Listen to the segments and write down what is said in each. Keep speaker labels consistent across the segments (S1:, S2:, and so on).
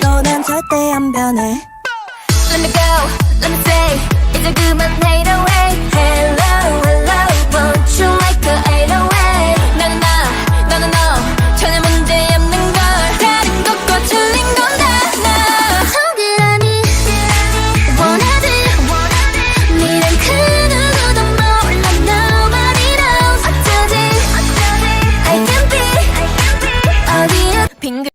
S1: 변해도 난 절대 안 변해.
S2: Let me go, let me say 이제 그만 hate away. Hello, hello, won't you like a 808? 나는 나, 너는 너 전혀 문제 없는 걸. 다른 것과 틀린 건 다 나. 정그라니 원하지 니는 그 누구도 몰라. Nobody knows 어쩌지 I can be 어디에 빙글.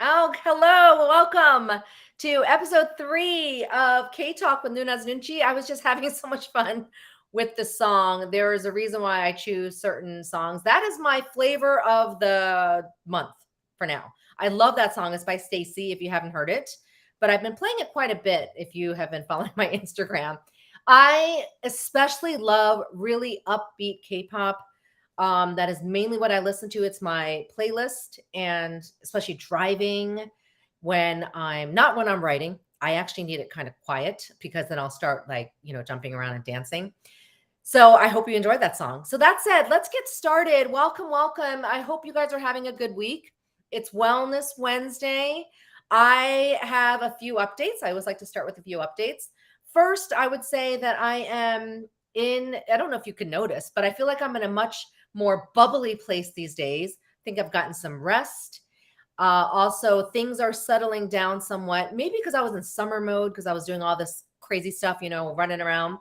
S3: Oh, hello. Welcome to episode 3 of K-Talk with Noona's Noonchi. I was just having so much fun with the song. There is a reason why I choose certain songs. That is my flavor of the month for now. I love that song. It's by Stacy, if you haven't heard it. But I've been playing it quite a bit if you have been following my Instagram. I especially love really upbeat K-pop. That is mainly what I listen to. It's my playlist, and especially driving when I'm writing. I actually need it kind of quiet because then I'll start jumping around and dancing. So I hope you enjoyed that song. So that said, let's get started. Welcome, welcome. I hope you guys are having a good week. It's Wellness Wednesday. I have a few updates. I always like to start with a few updates. First, I would say that I don't know if you can notice, but I feel like I'm in a much more bubbly place these days. I think I've gotten some rest. Also, things are settling down somewhat, maybe because I was in summer mode, because I was doing all this crazy stuff, running around.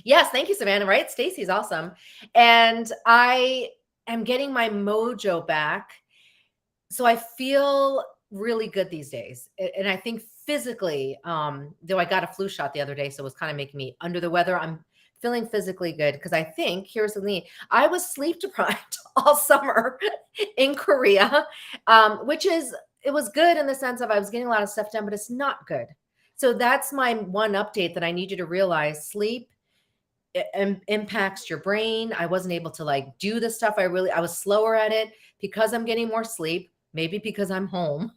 S3: Yes, thank you, Savannah, right? Stacy's awesome. And I am getting my mojo back. So I feel really good these days. And I think physically, though I got a flu shot the other day, so it was kind of making me under the weather, I'm feeling physically good because I think, here's the thing, I was sleep deprived all summer in Korea, it was good in the sense of I was getting a lot of stuff done, but it's not good. So that's my one update that I need you to realize. Sleep impacts your brain. I wasn't able to do the stuff I was slower at it because I'm getting more sleep, maybe because I'm home.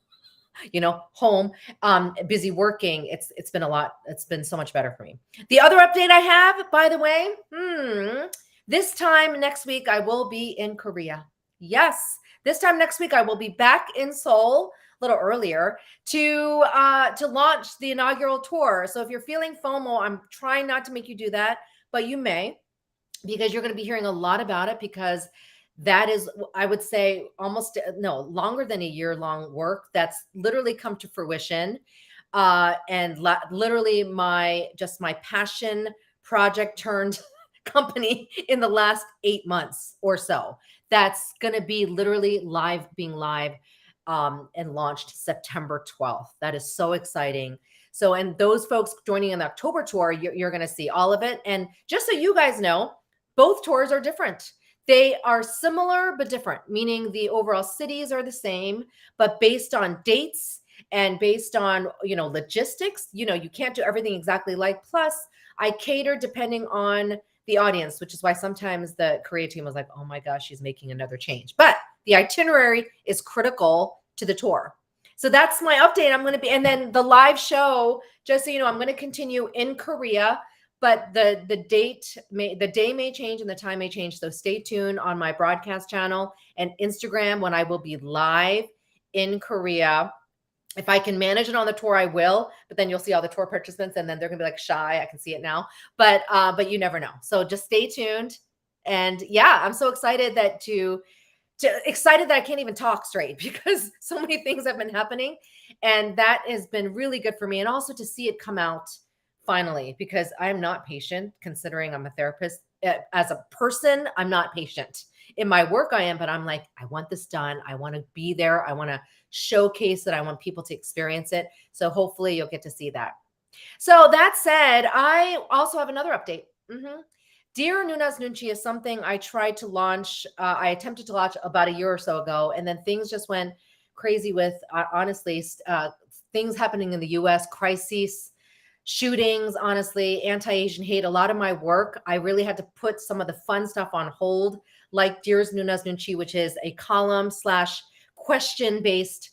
S3: Busy working. It's been a lot. It's been so much better for me. The other update I have, by the way, this time next week, I will be in Korea. Yes, this time next week, I will be back in Seoul a little earlier to launch the inaugural tour. So if you're feeling FOMO, I'm trying not to make you do that, but you may, because you're going to be hearing a lot about it, because that is, I would say, longer than a year-long work that's literally come to fruition. Literally my passion project turned company in the last 8 months or so. That's going to be literally being live and launched September 12th. That is so exciting. So, and those folks joining in the October tour, you're going to see all of it. And just so you guys know, both tours are different. They are similar but different, meaning the overall cities are the same, but based on dates and based on, logistics, you can't do everything exactly like. Plus, I cater depending on the audience, which is why sometimes the Korea team was like, oh my gosh, she's making another change. But the itinerary is critical to the tour. So that's my update. And then the live show, just so you know, I'm going to continue in Korea. But the day may change and the time may change. So stay tuned on my broadcast channel and Instagram when I will be live in Korea. If I can manage it on the tour, I will. But then you'll see all the tour participants, and then they're gonna be shy. I can see it now. But you never know. So just stay tuned. And yeah, I'm so excited that excited that I can't even talk straight because so many things have been happening, and that has been really good for me. And also to see it come out finally, because I'm not patient, considering I'm a therapist. As a person, I'm not patient. In my work, I am, but I'm like, I want this done. I want to be there. I want to showcase it. I want people to experience it. So hopefully you'll get to see that. So that said, I also have another update. Dear Noona's Noonchi is something I tried to launch. I attempted to launch about a year or so ago, and then things just went crazy with, honestly, things happening in the U.S., crises, shootings, honestly, anti-Asian hate. A lot of my work, I really had to put some of the fun stuff on hold, like Dear Noona's Noonchi, which is a column / question-based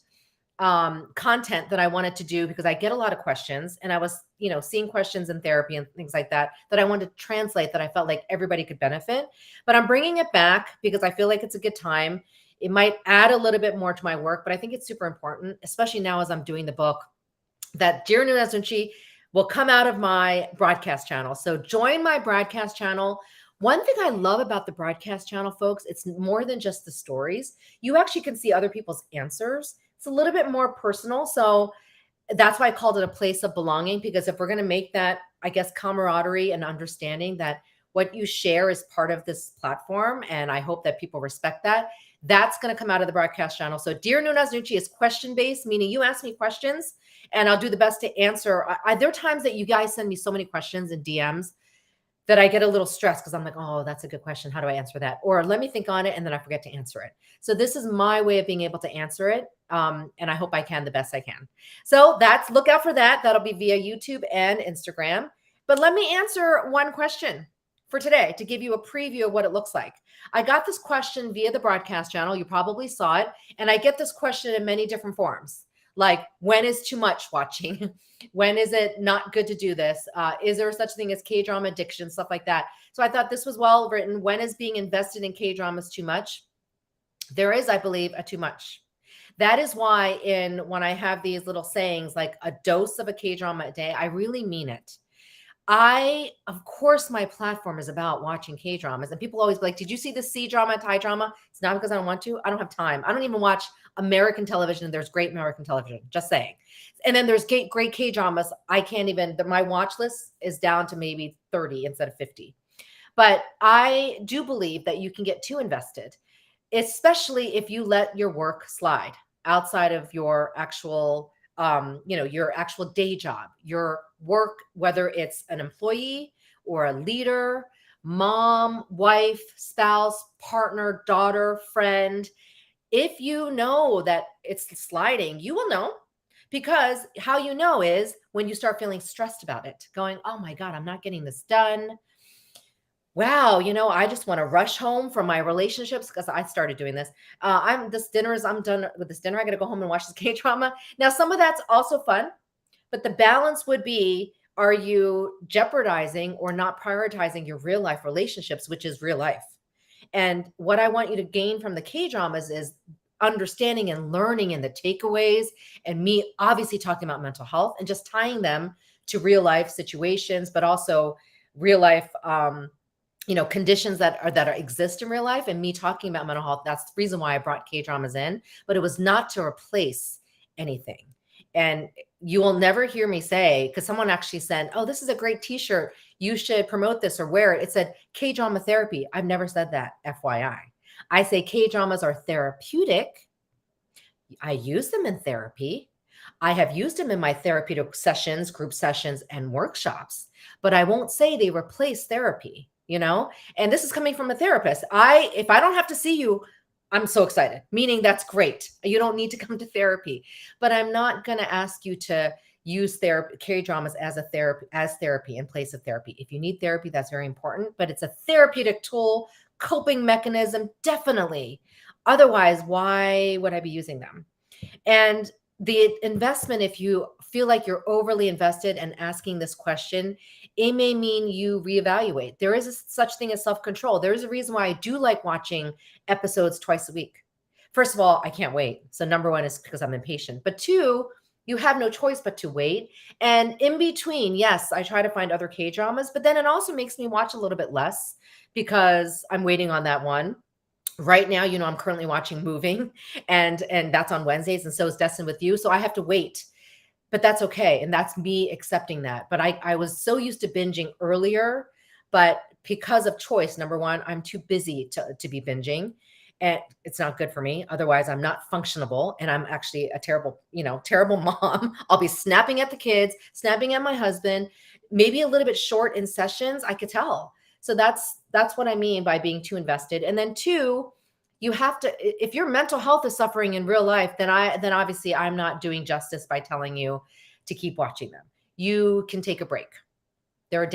S3: content that I wanted to do because I get a lot of questions, and I was, seeing questions in therapy and things like that I wanted to translate, that I felt like everybody could benefit. But I'm bringing it back because I feel like it's a good time. It might add a little bit more to my work, but I think it's super important, especially now as I'm doing the book, that Dear Noonchi will come out of my broadcast channel. So join my broadcast channel. One thing I love about the broadcast channel, folks, it's more than just the stories. You actually can see other people's answers. It's a little bit more personal. So that's why I called it a place of belonging, because if we're going to make that, I guess, camaraderie and understanding that what you share is part of this platform, and I hope that people respect that, that's going to come out of the broadcast channel. So Dear Noonchi is question-based, meaning you ask me questions and I'll do the best to answer. There are times that you guys send me so many questions in DMs that I get a little stressed because I'm like, oh, that's a good question. How do I answer that? Or let me think on it, and then I forget to answer it. So this is my way of being able to answer it. And I hope I can the best I can. So look out for that. That'll be via YouTube and Instagram. But let me answer one question for today to give you a preview of what it looks like. I got this question via the broadcast channel. You probably saw it. And I get this question in many different forms. Like, when is too much watching? When is it not good to do this? Is there such thing as K-drama addiction, stuff like that? So I thought this was well written. When is being invested in K-dramas too much? There is, I believe, a too much. That is why when I have these little sayings like a dose of a K-drama a day, I really mean it. Of course, my platform is about watching K-dramas, and people always be like, did you see the C-drama, Thai drama? It's not because I don't want to. I don't have time. I don't even watch American television. There's great American television, just saying. And then there's great K-dramas. I can't even, my watch list is down to maybe 30 instead of 50. But I do believe that you can get too invested, especially if you let your work slide outside of your actual your actual day job, your work, whether it's an employee or a leader, mom, wife, spouse, partner, daughter, friend. If you know that it's sliding, you will know, because how you know is when you start feeling stressed about it, going, oh my God, I'm not getting this done. Wow, I just want to rush home from my relationships, because I started doing this. I'm done with this dinner. I got to go home and watch this K-drama. Now, some of that's also fun, but the balance would be, are you jeopardizing or not prioritizing your real life relationships, which is real life? And what I want you to gain from the K-dramas is understanding and learning and the takeaways, and me obviously talking about mental health and just tying them to real life situations, but also real life conditions that exist in real life, and me talking about mental health. That's the reason why I brought K-dramas in, but it was not to replace anything. And you will never hear me say, because someone actually said, oh, this is a great t-shirt, you should promote this or wear it. It said K-drama therapy. I've never said that, FYI. I say K-dramas are therapeutic. I use them in therapy. I have used them in my therapeutic sessions, group sessions, and workshops, but I won't say they replace therapy. And this is coming from a therapist. If I don't have to see you, I'm so excited, meaning that's great. You don't need to come to therapy, but I'm not going to ask you to use K-dramas as therapy in place of therapy. If you need therapy, that's very important, but it's a therapeutic tool, coping mechanism, definitely. Otherwise, why would I be using them? And the investment, if you feel like you're overly invested and asking this question, it may mean you reevaluate. There is such thing as self-control. There is a reason why I do like watching episodes twice a week. First of all, I can't wait. So number one is because I'm impatient. But two, you have no choice but to wait. And in between, yes, I try to find other K-dramas, but then it also makes me watch a little bit less because I'm waiting on that one. Right now, I'm currently watching Moving, and that's on Wednesdays, and so is Destined with You. So I have to wait, but that's okay. And that's me accepting that. But I was so used to binging earlier, but because of choice, number one, I'm too busy to be binging, and it's not good for me. Otherwise, I'm not functionable, and I'm actually a terrible mom. I'll be snapping at the kids, snapping at my husband, maybe a little bit short in sessions. I could tell. So that's what I mean by being too invested. And then two, you have to, if your mental health is suffering in real life, then obviously I'm not doing justice by telling you to keep watching them. You can take a break. There are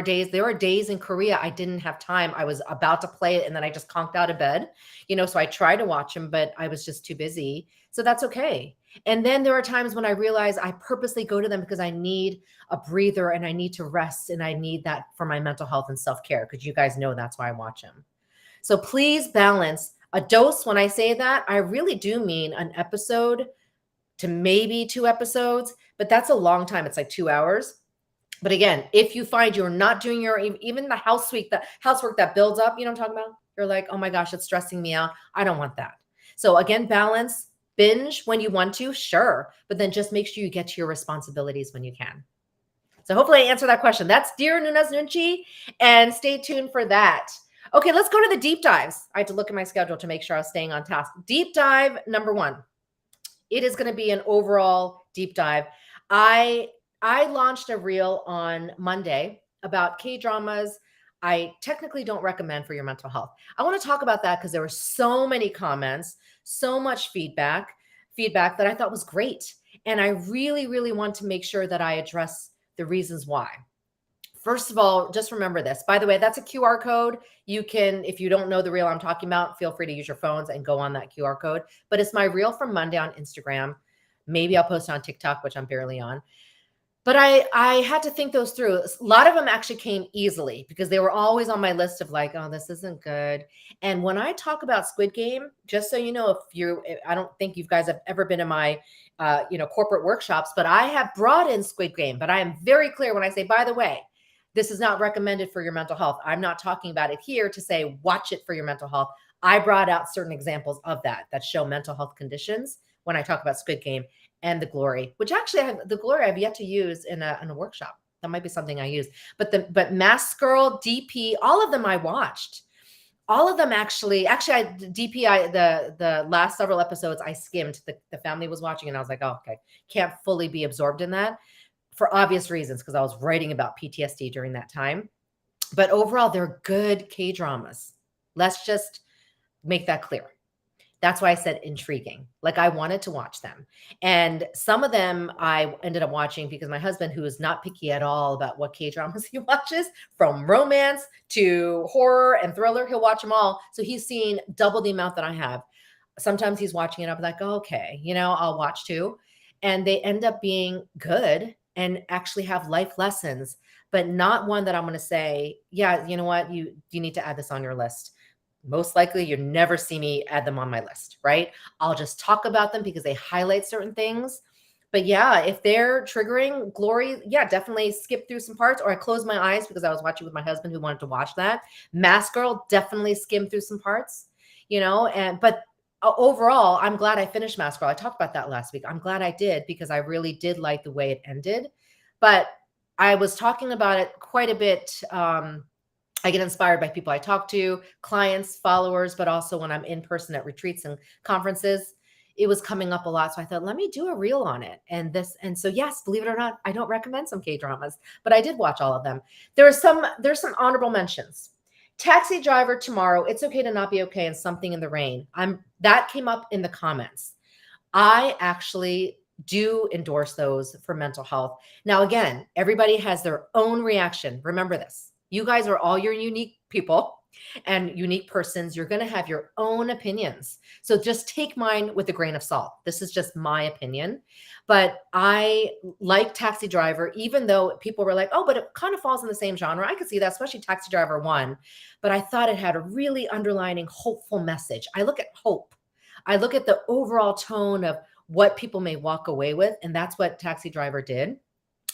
S3: days in Korea I didn't have time. I was about to play it and then I just conked out of bed, so I tried to watch them, but I was just too busy. So that's okay. And then there are times when I realize I purposely go to them because I need a breather and I need to rest, and I need that for my mental health and self-care, because you guys know that's why I watch them. So please balance A dose, when I say that, I really do mean an episode to maybe 2 episodes, but that's a long time. It's like 2 hours. But again, if you find you're not doing your even the housework that builds up, you know what I'm talking about? You're like, oh my gosh, it's stressing me out. I don't want that. So again, balance, binge when you want to, sure, but then just make sure you get to your responsibilities when you can. So hopefully I answered that question. That's Dear Noona's Noonchi, and stay tuned for that. Okay, let's go to the deep dives. I had to look at my schedule to make sure I was staying on task. Deep dive number 1. It is going to be an overall deep dive. I launched a reel on Monday about K-dramas I technically don't recommend for your mental health. I want to talk about that because there were so many comments, so much feedback that I thought was great. And I really, really want to make sure that I address the reasons why. First of all, just remember this. By the way, that's a QR code. You can, if you don't know the reel I'm talking about, feel free to use your phones and go on that QR code. But it's my reel from Monday on Instagram. Maybe I'll post it on TikTok, which I'm barely on. But I had to think those through. A lot of them actually came easily because they were always on my list of like, oh, this isn't good. And when I talk about Squid Game, just so you know, I don't think you guys have ever been in my, corporate workshops, but I have brought in Squid Game. But I am very clear when I say, by the way, this is not recommended for your mental health. I'm not talking about it here to say, watch it for your mental health. I brought out certain examples of that show mental health conditions when I talk about Squid Game. And The Glory, which actually the Glory I've yet to use in a workshop. That might be something I use. But Mask Girl, DP, all of them I watched. All of them actually the last several episodes I skimmed. The family was watching and I was like, oh, okay, can't fully be absorbed in that for obvious reasons because I was writing about PTSD during that time. But overall, they're good K-dramas. Let's just make that clear. That's why I said intriguing. Like I wanted to watch them. And some of them I ended up watching because my husband, who is not picky at all about what K-dramas he watches, from romance to horror and thriller, he'll watch them all. So he's seen double the amount that I have. Sometimes he's watching it. I'm like, oh, okay, I'll watch too. And they end up being good and actually have life lessons, but not one that I'm going to say, yeah, you know what? You need to add this on your list. Most likely you never see me add them on my list, right? I'll just talk about them because they highlight certain things. But yeah, if they're triggering, Glory, yeah, definitely skip through some parts, or I close my eyes because I was watching with my husband who wanted to watch that. Mask Girl, definitely skim through some parts, but overall, I'm glad I finished Mask Girl. I talked about that last week. I'm glad I did because I really did like the way it ended. But I was talking about it quite a bit. I get inspired by people I talk to, clients, followers, but also when I'm in person at retreats and conferences, it was coming up a lot. So I thought, let me do a reel on it. And so yes, believe it or not, I don't recommend some K-dramas, but I did watch all of them. There's some honorable mentions. Taxi Driver Tomorrow, It's Okay to Not Be Okay, and Something in the Rain. That came up in the comments. I actually do endorse those for mental health. Now, again, everybody has their own reaction. Remember this. You guys are all your unique people and unique persons. You're going to have your own opinions. So just take mine with a grain of salt. This is just my opinion. But I like Taxi Driver, even though people were like, oh, but it kind of falls in the same genre. I could see that, especially Taxi Driver 1. But I thought it had a really underlining hopeful message. I look at hope. I look at the overall tone of what people may walk away with. And that's what Taxi Driver did,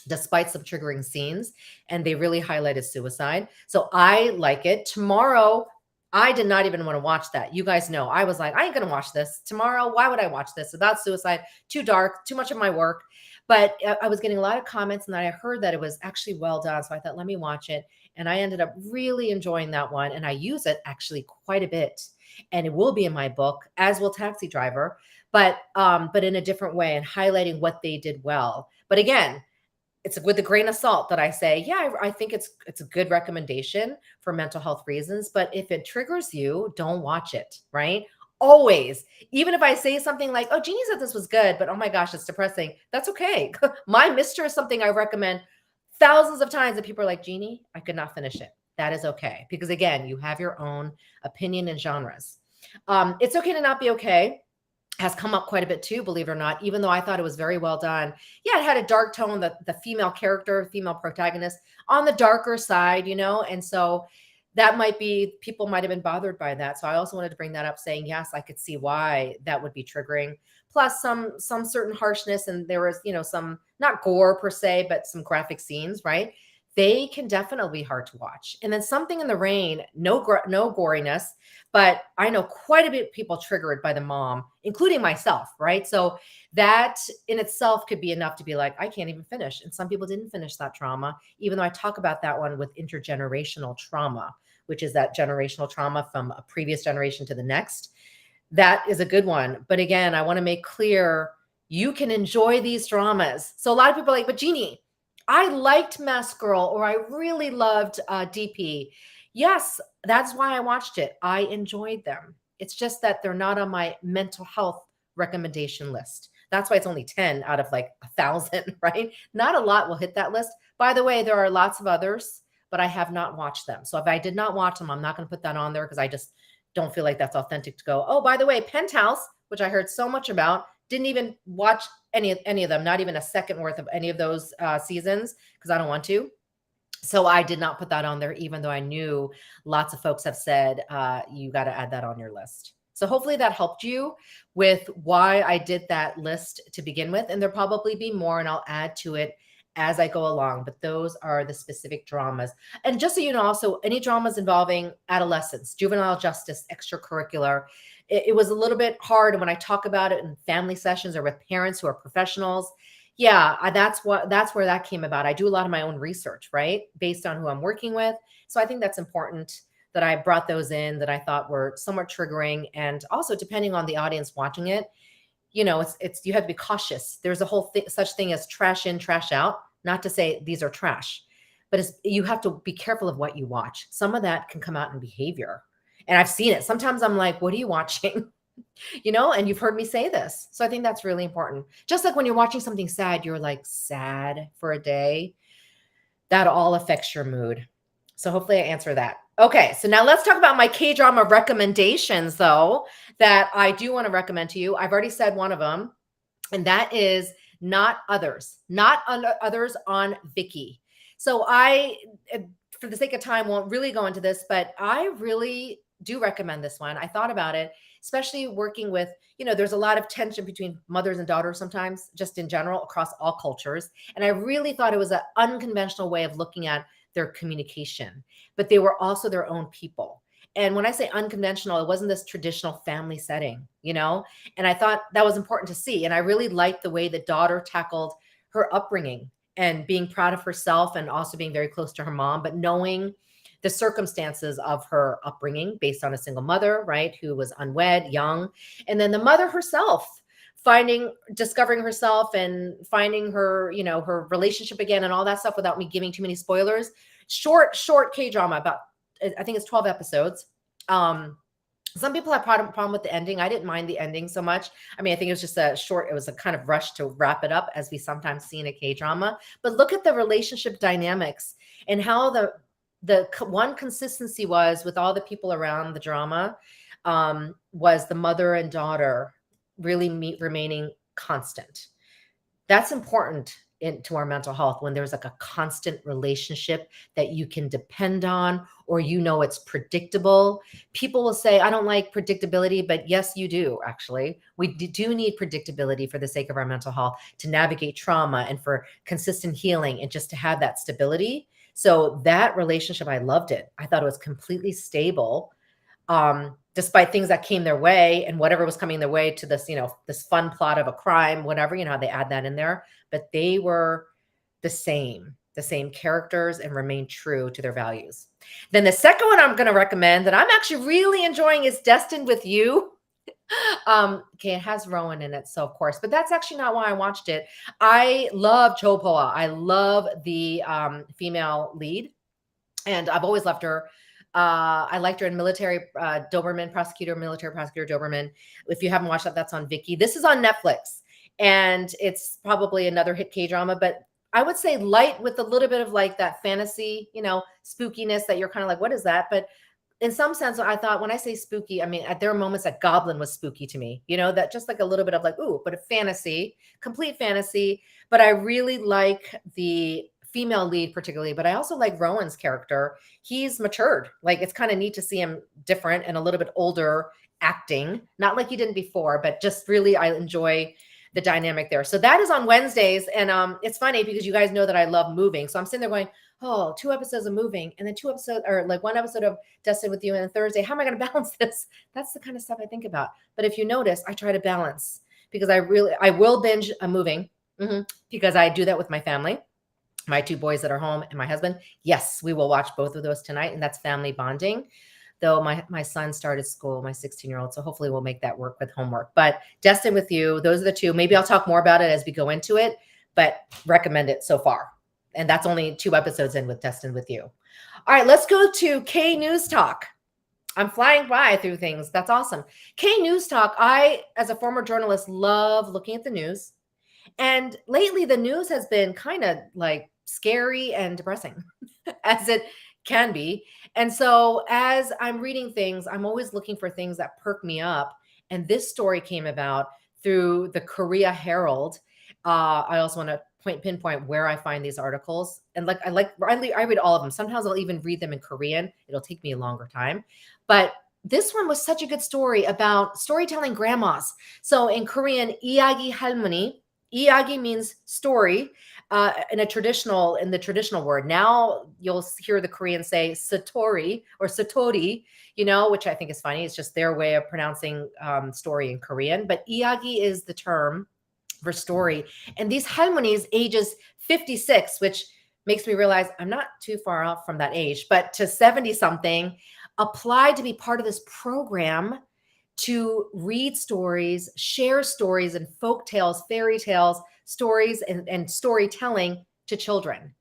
S3: despite some triggering scenes, and they really highlighted suicide. So I like it. Tomorrow, I did not even want to watch that. You guys know, I was like, I ain't going to watch this tomorrow. Why would I watch this? About suicide, too dark, too much of my work. But I was getting a lot of comments and I heard that it was actually well done. So I thought, let me watch it. And I ended up really enjoying that one. And I use it actually quite a bit. And it will be in my book, as will Taxi Driver, but in a different way and highlighting what they did well. But again, it's with a grain of salt that I say, yeah, I think it's a good recommendation for mental health reasons. But if it triggers you, don't watch it, right? Always. Even if I say something like, oh, Jeannie said this was good, but oh my gosh, it's depressing. That's okay. My Mister is something I recommend thousands of times and people are like, Jeannie, I could not finish it. That is okay. Because again, you have your own opinion and genres. It's Okay to Not Be Okay has come up quite a bit too, believe it or not, even though I thought it was very well done. Yeah, it had a dark tone, the female character, female protagonist on the darker side, and so that might be, people might have been bothered by that. So I also wanted to bring that up, saying, yes, I could see why that would be triggering. Plus some certain harshness, and there was, some, not gore per se, but some graphic scenes, right? They can definitely be hard to watch. And then Something in the Rain, no goriness, but I know quite a bit of people triggered by the mom, including myself, right? So that in itself could be enough to be like, I can't even finish. And some people didn't finish that trauma, even though I talk about that one with intergenerational trauma, which is that generational trauma from a previous generation to the next. That is a good one. But again, I want to make clear, you can enjoy these dramas. So a lot of people are like, but Jeannie, I liked Mask Girl, or I really loved DP. Yes, that's why I watched it. I enjoyed them. It's just that they're not on my mental health recommendation list. That's why it's only 10 out of like 1,000, right? Not a lot will hit that list. By the way, there are lots of others, but I have not watched them. So if I did not watch them, I'm not going to put that on there, because I just don't feel like that's authentic to go, oh, by the way, Penthouse, which I heard so much about, didn't even watch any of them, not even a second worth of any of those seasons, because I don't want to. So I did not put that on there, even though I knew lots of folks have said you got to add that on your list. So hopefully that helped you with why I did that list to begin with. And there'll probably be more, and I'll add to it as I go along. But those are the specific dramas. And just so you know, also any dramas involving adolescence, juvenile justice, extracurricular, it was a little bit hard when I talk about it in family sessions or with parents who are professionals. Yeah, that's where that came about. I do a lot of my own research, right? Based on who I'm working with. So I think that's important that I brought those in that I thought were somewhat triggering. And also, depending on the audience watching it, it's you have to be cautious. There's a whole such thing as trash in, trash out. Not to say these are trash, but you have to be careful of what you watch. Some of that can come out in behavior. And I've seen it. Sometimes I'm like, what are you watching? And you've heard me say this. So I think that's really important. Just like when you're watching something sad, you're like sad for a day. That all affects your mood. So hopefully I answer that. Okay, so now let's talk about my K-drama recommendations, though, that I do want to recommend to you. I've already said one of them, and that is Not Others. Not Others on Viki. So I, for the sake of time, won't really go into this, but I really do recommend this one. I thought about it, especially working with, there's a lot of tension between mothers and daughters sometimes, just in general, across all cultures. And I really thought it was an unconventional way of looking at their communication, but they were also their own people. And when I say unconventional, it wasn't this traditional family setting, and I thought that was important to see. And I really liked the way the daughter tackled her upbringing and being proud of herself, and also being very close to her mom, but knowing the circumstances of her upbringing based on a single mother, right, who was unwed, young. And then the mother herself discovering herself and finding her, her relationship again and all that stuff, without me giving too many spoilers. Short K-drama, about, I think it's 12 episodes. Some people have problem with the ending. I didn't mind the ending so much. I mean, I think it was just it was a kind of rush to wrap it up, as we sometimes see in a K-drama. But look at the relationship dynamics and how the one consistency was with all the people around the drama, was the mother and daughter really remaining constant. That's important to our mental health, when there's like a constant relationship that you can depend on, or it's predictable. People will say, I don't like predictability, but yes, you do. Actually, we do need predictability for the sake of our mental health, to navigate trauma and for consistent healing, and just to have that stability. So that relationship, I loved it. I thought it was completely stable, despite things that came their way, and whatever was coming their way, to this, this fun plot of a crime, whatever, how they add that in there. But they were the same characters, and remained true to their values. Then the second one I'm going to recommend that I'm actually really enjoying is Destined with You. Okay, it has Rowan in it, so of course, but that's actually not why I watched it. I love Chopoa. I love the female lead, and I've always loved her. I liked her in military military prosecutor Doberman. If you haven't watched that, that's on Viki. This is on Netflix, and it's probably another hit K-drama, but I would say light, with a little bit of like that fantasy, spookiness that you're kind of like, what is that? But in some sense, I thought, when I say spooky, I mean, there are moments that Goblin was spooky to me, that just like a little bit of like, ooh, but a fantasy, complete fantasy. But I really like the female lead particularly, but I also like Rowan's character. He's matured. Like it's kind of neat to see him different and a little bit older acting, not like he didn't before, but just really I enjoy the dynamic there. So that is on Wednesdays. And it's funny because you guys know that I love moving. So I'm sitting there going, oh, 2 episodes of moving and then 2 episodes or like 1 episode of Destined with You and then Thursday. How am I going to balance this? That's the kind of stuff I think about. But if you notice, I try to balance because I will binge a moving because I do that with my family, my 2 boys that are home and my husband. Yes, we will watch both of those tonight. And that's family bonding. Though my son started school, my 16-year-old. So hopefully we'll make that work with homework. But Destined with You, those are the 2. Maybe I'll talk more about it as we go into it, but recommend it so far. And that's only 2 episodes in with Destined with You. All right, let's go to K News Talk. I'm flying by through things. That's awesome. K News Talk. I, as a former journalist, love looking at the news. And lately the news has been kind of like scary and depressing as it can be. And so as I'm reading things, I'm always looking for things that perk me up. And this story came about through the Korea Herald. I also want to pinpoint where I find these articles. And I read all of them. Sometimes I'll even read them in Korean. It'll take me a longer time. But this one was such a good story about storytelling grandmas. So in Korean, 이야기 할머니, 이야기 means story in the traditional word. Now you'll hear the Koreans say satori or satori, which I think is funny. It's just their way of pronouncing story in Korean. But 이야기 is the term for story. And these 할머니es ages 56, which makes me realize I'm not too far off from that age, but to 70 something, applied to be part of this program to read stories, share stories and folk tales, fairy tales, stories and storytelling to children.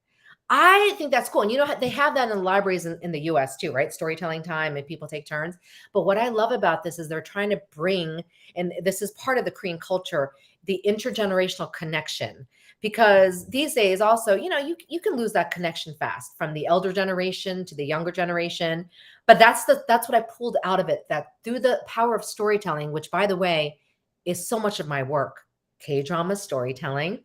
S3: I think that's cool. And they have that in the libraries in the US too, right? Storytelling time and people take turns. But what I love about this is they're trying to bring, and this is part of the Korean culture, the intergenerational connection. Because these days also, you can lose that connection fast from the elder generation to the younger generation. But that's what I pulled out of it, that through the power of storytelling, which by the way, is so much of my work, K-drama storytelling.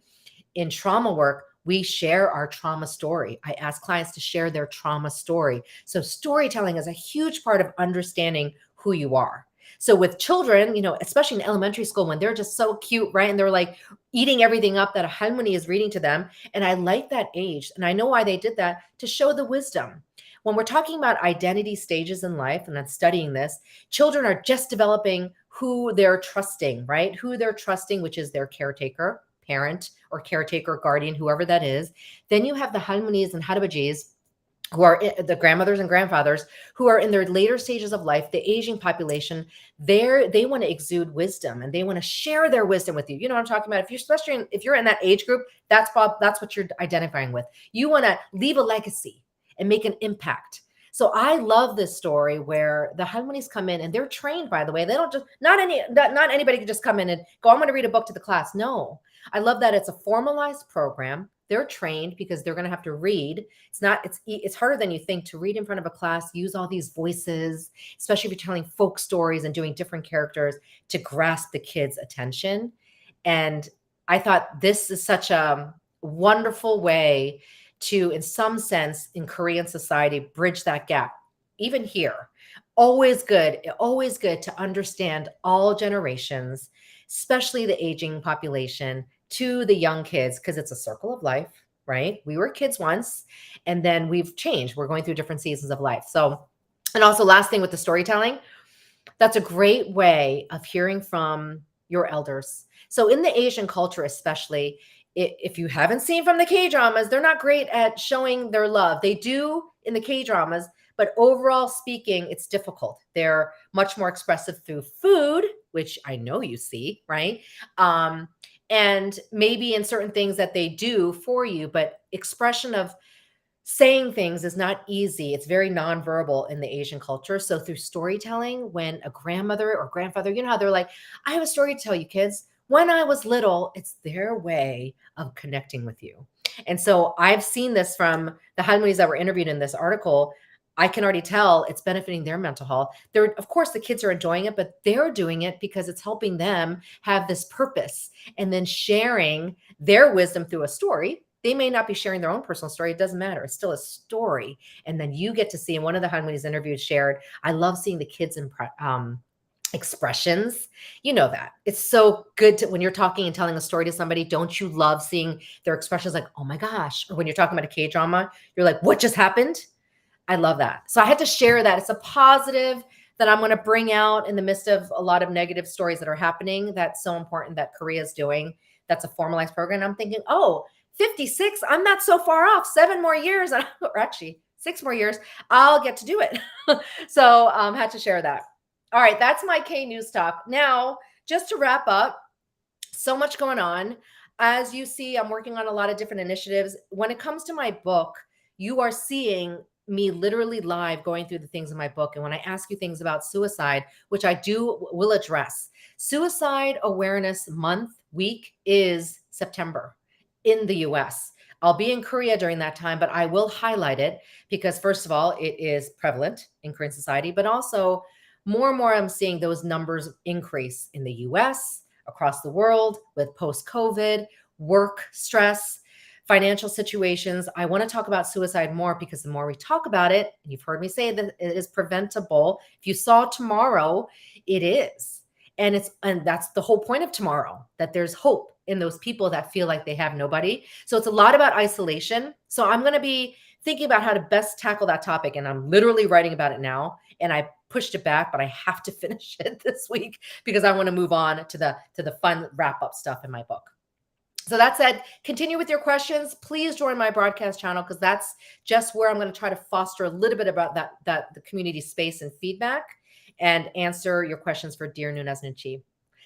S3: In trauma work, we share our trauma story. I ask clients to share their trauma story. So storytelling is a huge part of understanding who you are. So with children, especially in elementary school, when they're just so cute, right? And they're like eating everything up that a halmoni is reading to them. And I like that age. And I know why they did that, to show the wisdom. When we're talking about identity stages in life, and I'm studying this, children are just developing who they're trusting, right? Who they're trusting, which is their caretaker, parent, or caretaker, guardian, whoever that is. Then you have the halmonis and haribajis, who are the grandmothers and grandfathers, who are in their later stages of life, the aging population. They want to exude wisdom and they want to share their wisdom with you. You know what I'm talking about? If you're in that age group, that's what you're identifying with. You want to leave a legacy and make an impact. So I love this story where the halmonis come in and they're trained, by the way. They don't just, not anybody can just come in and go, I'm going to read a book to the class. No, I love that it's a formalized program. They're trained because they're going to have to read. It's harder than you think to read in front of a class, use all these voices, especially if you're telling folk stories and doing different characters to grasp the kids' attention. And I thought this is such a wonderful way to, in some sense, in Korean society, bridge that gap. Even here, always good to understand all generations, especially the aging population, to the young kids, because it's a circle of life, right? We were kids once, and then we've changed. We're going through different seasons of life. So, and also last thing with the storytelling, that's a great way of hearing from your elders. So in the Asian culture, especially, if you haven't seen from the K-dramas, they're not great at showing their love. They do in the K-dramas, but overall speaking, it's difficult. They're much more expressive through food, which I know you see, right? And maybe in certain things that they do for you, but expression of saying things is not easy. It's very nonverbal in the Asian culture. So through storytelling, when a grandmother or grandfather, you know how they're like, I have a story to tell you, kids. When I was little, it's their way of connecting with you. And so I've seen this from the halmonis that were interviewed in this article. I can already tell it's benefiting their mental health. Of course, the kids are enjoying it, but they're doing it because it's helping them have this purpose and then sharing their wisdom through a story. They may not be sharing their own personal story. It doesn't matter. It's still a story. And then you get to see, and one of the Hanween's interviews shared, I love seeing the kids in expressions. You know that. It's so good to, when you're talking and telling a story to somebody, don't you love seeing their expressions like, oh my gosh, or when you're talking about a K-drama, you're like, what just happened? I love that. So I had to share that. It's a positive that I'm going to bring out in the midst of a lot of negative stories that are happening. That's so important that Korea is doing. That's a formalized program. I'm thinking, oh, 56, I'm not so far off. 7 more years, or actually 6 more years, I'll get to do it. So had to share that. All right, that's my K News talk. Now, just to wrap up, so much going on. As you see, I'm working on a lot of different initiatives. When it comes to my book, you are seeing me literally live going through the things in my book. And when I ask you things about suicide, which I will address, Suicide Awareness Month week is September in the US. I'll be in Korea during that time, but I will highlight it because, first of all, it is prevalent in Korean society, but also more and more I'm seeing those numbers increase in the US, across the world with post-COVID, work stress, financial situations. I want to talk about suicide more because the more we talk about it, and you've heard me say that it is preventable. If you saw tomorrow, it is. And that's the whole point of tomorrow, that there's hope in those people that feel like they have nobody. So it's a lot about isolation. So I'm going to be thinking about how to best tackle that topic. And I'm literally writing about it now. And I pushed it back, but I have to finish it this week because I want to move on to the fun wrap up stuff in my book. So that said, continue with your questions. Please join my broadcast channel because that's just where I'm going to try to foster a little bit about the community space and feedback and answer your questions for Dear Noona Noonchi.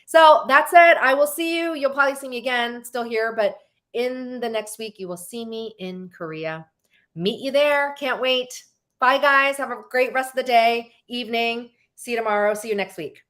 S3: So that's it. I will see you. You'll probably see me again, still here, but in the next week, you will see me in Korea. Meet you there. Can't wait. Bye, guys. Have a great rest of the day, evening. See you tomorrow. See you next week.